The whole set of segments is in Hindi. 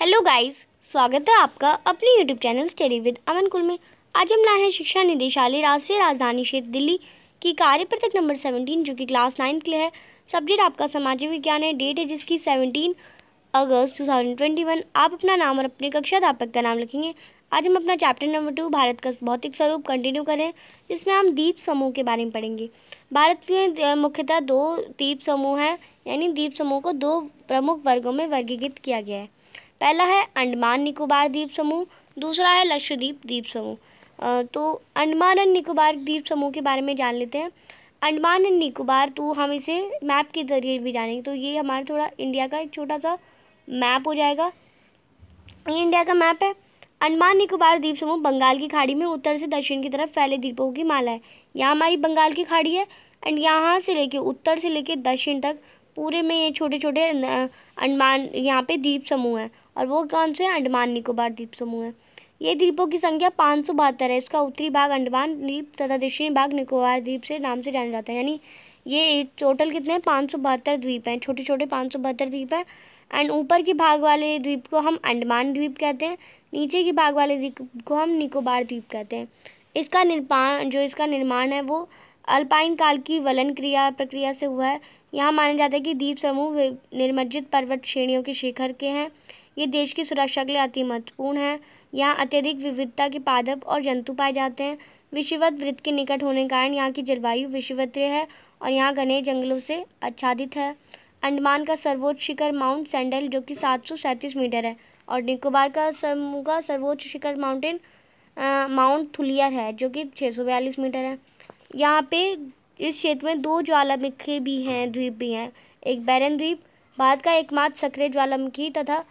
हेलो गाइस, स्वागत है आपका अपने यूट्यूब चैनल स्टडी विद अमन कुल में। आज हम लाए हैं शिक्षा निदेशालय राष्ट्रीय राजधानी क्षेत्र दिल्ली की कार्य पत्रक नंबर 17 जो कि क्लास 9 के लिए है। सब्जेक्ट आपका सामाजिक विज्ञान है। डेट है जिसकी 17 अगस्त 2021। आप अपना नाम और अपने कक्षा अध्यापक का नाम लिखेंगे। आज हम अपना चैप्टर नंबर 2 भारत का भौतिक स्वरूप कंटिन्यू करें, जिसमें हम द्वीप समूह के बारे में पढ़ेंगे। भारत में मुख्यतः 2 द्वीप समूह हैं, यानी द्वीप समूह को 2 प्रमुख वर्गों में वर्गीकृत किया गया है। पहला है अंडमान निकोबार द्वीप समूह, दूसरा है लक्षद्वीप द्वीप समूह। तो अंडमान एंड निकोबार द्वीप समूह के बारे में जान लेते हैं। अंडमान एंड निकोबार, तो हम इसे मैप के जरिए भी जानेंगे। तो ये हमारा थोड़ा इंडिया का एक छोटा सा मैप हो जाएगा। ये इंडिया का मैप है। अंडमान निकोबार द्वीप समूह बंगाल की खाड़ी में उत्तर से दक्षिण की तरफ फैले द्वीपों की माला है। यहाँ हमारी बंगाल की खाड़ी है एंड यहाँ से लेके उत्तर से लेके दक्षिण तक पूरे में ये छोटे छोटे अंडमान यहाँ पे द्वीप समूह हैं। और वो कौन से? अंडमान निकोबार द्वीप समूह है। ये द्वीपों की संख्या 572 है। इसका उत्तरी भाग अंडमान द्वीप तथा दक्षिणी भाग निकोबार द्वीप से नाम से जाना जाता है। यानी ये टोटल कितने हैं? 572 द्वीप हैं, छोटे छोटे 572 द्वीप हैं। एंड ऊपर के भाग वाले द्वीप को हम अंडमान द्वीप कहते हैं, नीचे के भाग वाले द्वीप को हम निकोबार द्वीप कहते हैं। इसका निर्माण है वो अल्पाइन काल की वलन प्रक्रिया से हुआ है। यहाँ माना जाता है कि द्वीप समूह निर्मज्जित पर्वत श्रेणियों के शिखर के हैं। ये देश की सुरक्षा के लिए अति महत्वपूर्ण है। यहाँ अत्यधिक विविधता के पादप और जंतु पाए जाते हैं। विषुवत वृत्त के निकट होने के कारण यहाँ की जलवायु विषुवतीय है और यहाँ घने जंगलों से आच्छादित है। अंडमान का सर्वोच्च शिखर माउंट सैंडल जो कि 737 मीटर है और निकोबार का समूह का सर्वोच्च शिखर माउंट थुलियर है जो कि 642 मीटर है। यहाँ पे इस क्षेत्र में 2 ज्वालामुखी भी हैं, द्वीप भी हैं। एक बैरन द्वीप, भारत का एकमात्र सक्रिय ज्वालामुखी, तथा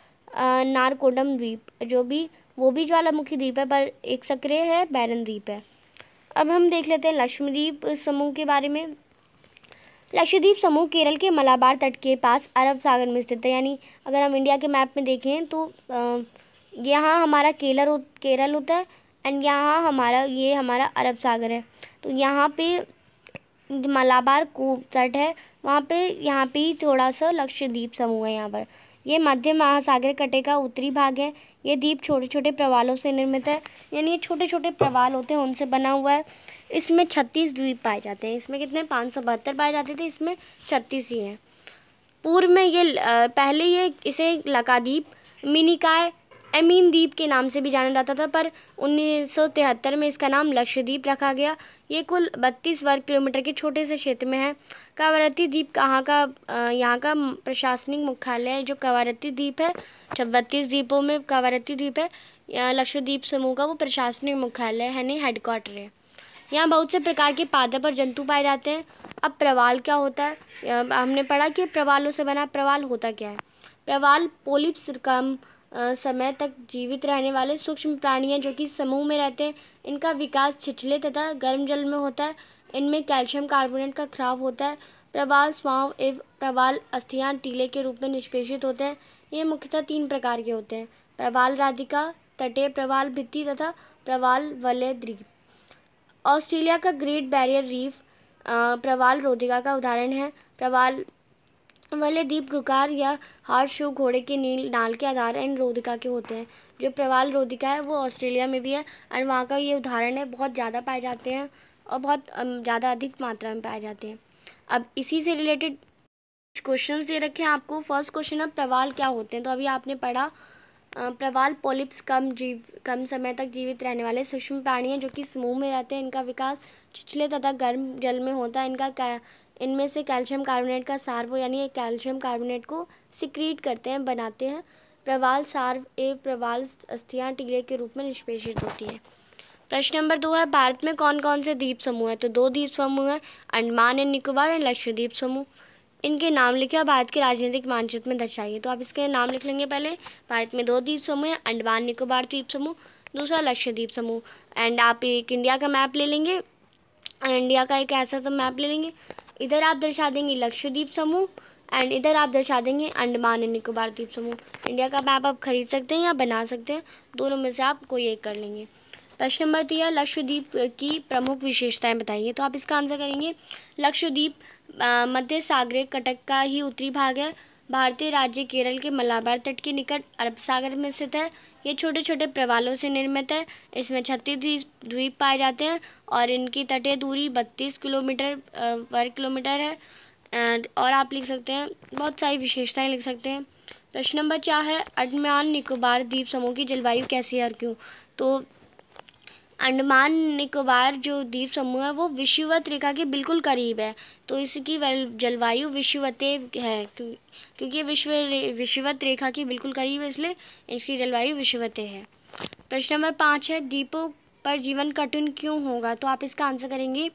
नारकोडम द्वीप वो भी ज्वालामुखी द्वीप है पर एक सक्रिय है, बैरन द्वीप है। अब हम देख लेते हैं लक्षद्वीप समूह के बारे में। लक्षद्वीप समूह केरल के मलाबार तट के पास अरब सागर में स्थित है। यानी अगर हम इंडिया के मैप में देखें तो यहाँ हमारा केरल होता है एंड यहाँ हमारा अरब सागर है। तो यहाँ पे मलाबार को तट है, यहाँ पे ही थोड़ा सा लक्षद्वीप समूह है। यहाँ पर ये मध्य महासागर कटे का उत्तरी भाग है। ये द्वीप छोटे छोटे प्रवालों से निर्मित है, यानी ये छोटे छोटे प्रवाल होते हैं उनसे बना हुआ है। इसमें 36 द्वीप पाए जाते हैं। इसमें कितने? 572 पाए जाते थे, इसमें 36 ही हैं। पूर्व में पहले इसे लकाद्वीप, मिनिकाय, एमीन द्वीप के नाम से भी जाना जाता था, पर 1973 में इसका नाम लक्षद्वीप रखा गया। ये कुल 32 वर्ग किलोमीटर के छोटे से क्षेत्र में है। कवरत्ती द्वीप यहाँ का प्रशासनिक मुख्यालय है। जो कवरत्ती द्वीप है, 32 द्वीपों में कवरत्ती द्वीप है लक्षद्वीप समूह का, वो प्रशासनिक मुख्यालय है, यानी हेडक्वार्टर है। यहाँ बहुत से प्रकार के पादप और जंतु पाए जाते हैं। अब प्रवाल क्या होता है? हमने पढ़ा कि प्रवालों से बना। प्रवाल होता क्या है? प्रवाल पोलिप्स कम समय तक जीवित रहने वाले सूक्ष्म प्राणी हैं जो कि समूह में रहते हैं। इनका विकास छिछले तथा गर्म जल में होता है। इनमें कैल्शियम कार्बोनेट का स्राव होता है। प्रवाल स्वांव एवं प्रवाल अस्थियां टीले के रूप में निष्पेषित होते हैं। ये मुख्यतः 3 प्रकार के होते हैं: प्रवाल राधिका, तटीय प्रवाल भित्ति तथा प्रवाल वलय द्वीप। ऑस्ट्रेलिया का ग्रेट बैरियर रीफ प्रवाल रोधिका का उदाहरण है। प्रवाल वलय द्वीप रुकार या हार्स घोड़े के नाल के आधार इन रोधिका के होते हैं। जो प्रवाल रोधिका है वो ऑस्ट्रेलिया में भी है और वहाँ का ये उदाहरण है। बहुत ज़्यादा पाए जाते हैं और बहुत ज़्यादा अधिक मात्रा में पाए जाते हैं। अब इसी से रिलेटेड क्वेश्चन दे रखे हैं आपको। फर्स्ट क्वेश्चन है प्रवाल क्या होते हैं? तो अभी आपने पढ़ा प्रवाल पोलिप्स कम समय तक जीवित रहने वाले सूक्ष्म प्राणी हैं जो कि समूह में रहते हैं। इनका विकास छिछले तथा गर्म जल में होता है। इनमें से कैल्शियम कार्बोनेट का सार्व, यानी कैल्शियम कार्बोनेट को सिक्रीट करते हैं, बनाते हैं। प्रवाल सार्व एवं प्रवाल अस्थियां टीले के रूप में निष्पेषित होती हैं। प्रश्न नंबर 2 है भारत में कौन कौन से द्वीप समूह हैं? तो 2 द्वीप समूह हैं, अंडमान एंड निकोबार एंड लक्षद्वीप समूह। इनके नाम लिखे और भारत के राजनीतिक मानचित्र में दर्शाइए। तो आप इसके नाम लिख लेंगे। पहले भारत में 2 द्वीप समूह हैं, अंडमान निकोबार द्वीप समूह, दूसरा लक्षद्वीप समूह। एंड आप एक इंडिया का मैप ले लेंगे, इंडिया का एक ऐसा मैप ले लेंगे। इधर आप दर्शा देंगे लक्षद्वीप समूह एंड इधर आप दर्शा देंगे अंडमान एंड निकोबार द्वीप समूह। इंडिया का मैप आप खरीद सकते हैं या बना सकते हैं, दोनों में से आप कोई एक कर लेंगे। प्रश्न नंबर 3 लक्षद्वीप की प्रमुख विशेषताएं बताइए। तो आप इसका आंसर करेंगे लक्षद्वीप मध्य सागरीय कटक का ही उत्तरी भाग है भारतीय राज्य केरल के मलाबार तट के निकट अरब सागर में स्थित है। ये छोटे छोटे प्रवालों से निर्मित है। इसमें 36 द्वीप पाए जाते हैं और इनकी तटीय दूरी 32 किलोमीटर वर्ग किलोमीटर है। एंड और आप लिख सकते हैं, बहुत सारी विशेषताएं लिख सकते हैं। प्रश्न नंबर 4 है, अंडमान निकोबार द्वीप समूह की जलवायु कैसी है और क्यों? तो अंडमान निकोबार जो द्वीप समूह है वो विषुवत रेखा के बिल्कुल करीब है, तो इसकी जलवायु विषुवतीय है। क्योंकि विषुवत रेखा के बिल्कुल करीब है, इसलिए इसकी जलवायु विषुवतीय है। प्रश्न नंबर 5 है, द्वीपों पर जीवन कठिन क्यों होगा? तो आप इसका आंसर करेंगे,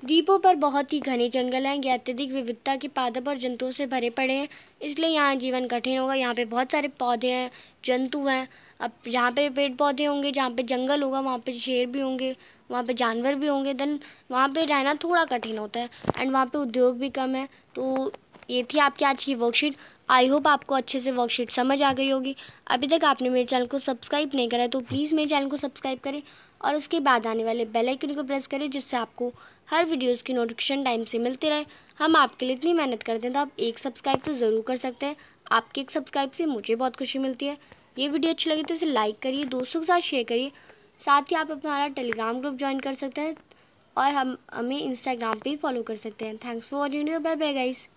द्वीपों पर बहुत ही घने जंगल हैं, ये अत्यधिक विविधता के पादप और जंतुओं से भरे पड़े हैं, इसलिए यहाँ जीवन कठिन होगा। यहाँ पे बहुत सारे पौधे हैं, जंतु हैं। अब यहाँ पे पेड़ पौधे होंगे, जहाँ पे जंगल होगा वहाँ पे शेर भी होंगे, वहाँ पे जानवर भी होंगे, देन वहाँ पे रहना थोड़ा कठिन होता है। एंड वहाँ पे उद्योग भी कम है। तो ये थी आपकी आज की वर्कशीट। आई होप आपको अच्छे से वर्कशीट समझ आ गई होगी। अभी तक आपने मेरे चैनल को सब्सक्राइब नहीं करा है तो प्लीज़ मेरे चैनल को सब्सक्राइब करें और उसके बाद आने वाले बेल आइकन को प्रेस करें, जिससे आपको हर वीडियोस की नोटिफिकेशन टाइम से मिलती रहे। हम आपके लिए इतनी मेहनत करते हैं, तो आप एक सब्सक्राइब तो ज़रूर कर सकते हैं। आपके एक सब्सक्राइब से मुझे बहुत खुशी मिलती है। ये वीडियो अच्छी लगी तो इसे लाइक करिए, दोस्तों के साथ शेयर करिए। साथ ही आप हमारा टेलीग्राम ग्रुप ज्वाइन कर सकते हैं और हमें इंस्टाग्राम पे ही फॉलो कर सकते हैं। Thanks for watching, bye bye guys.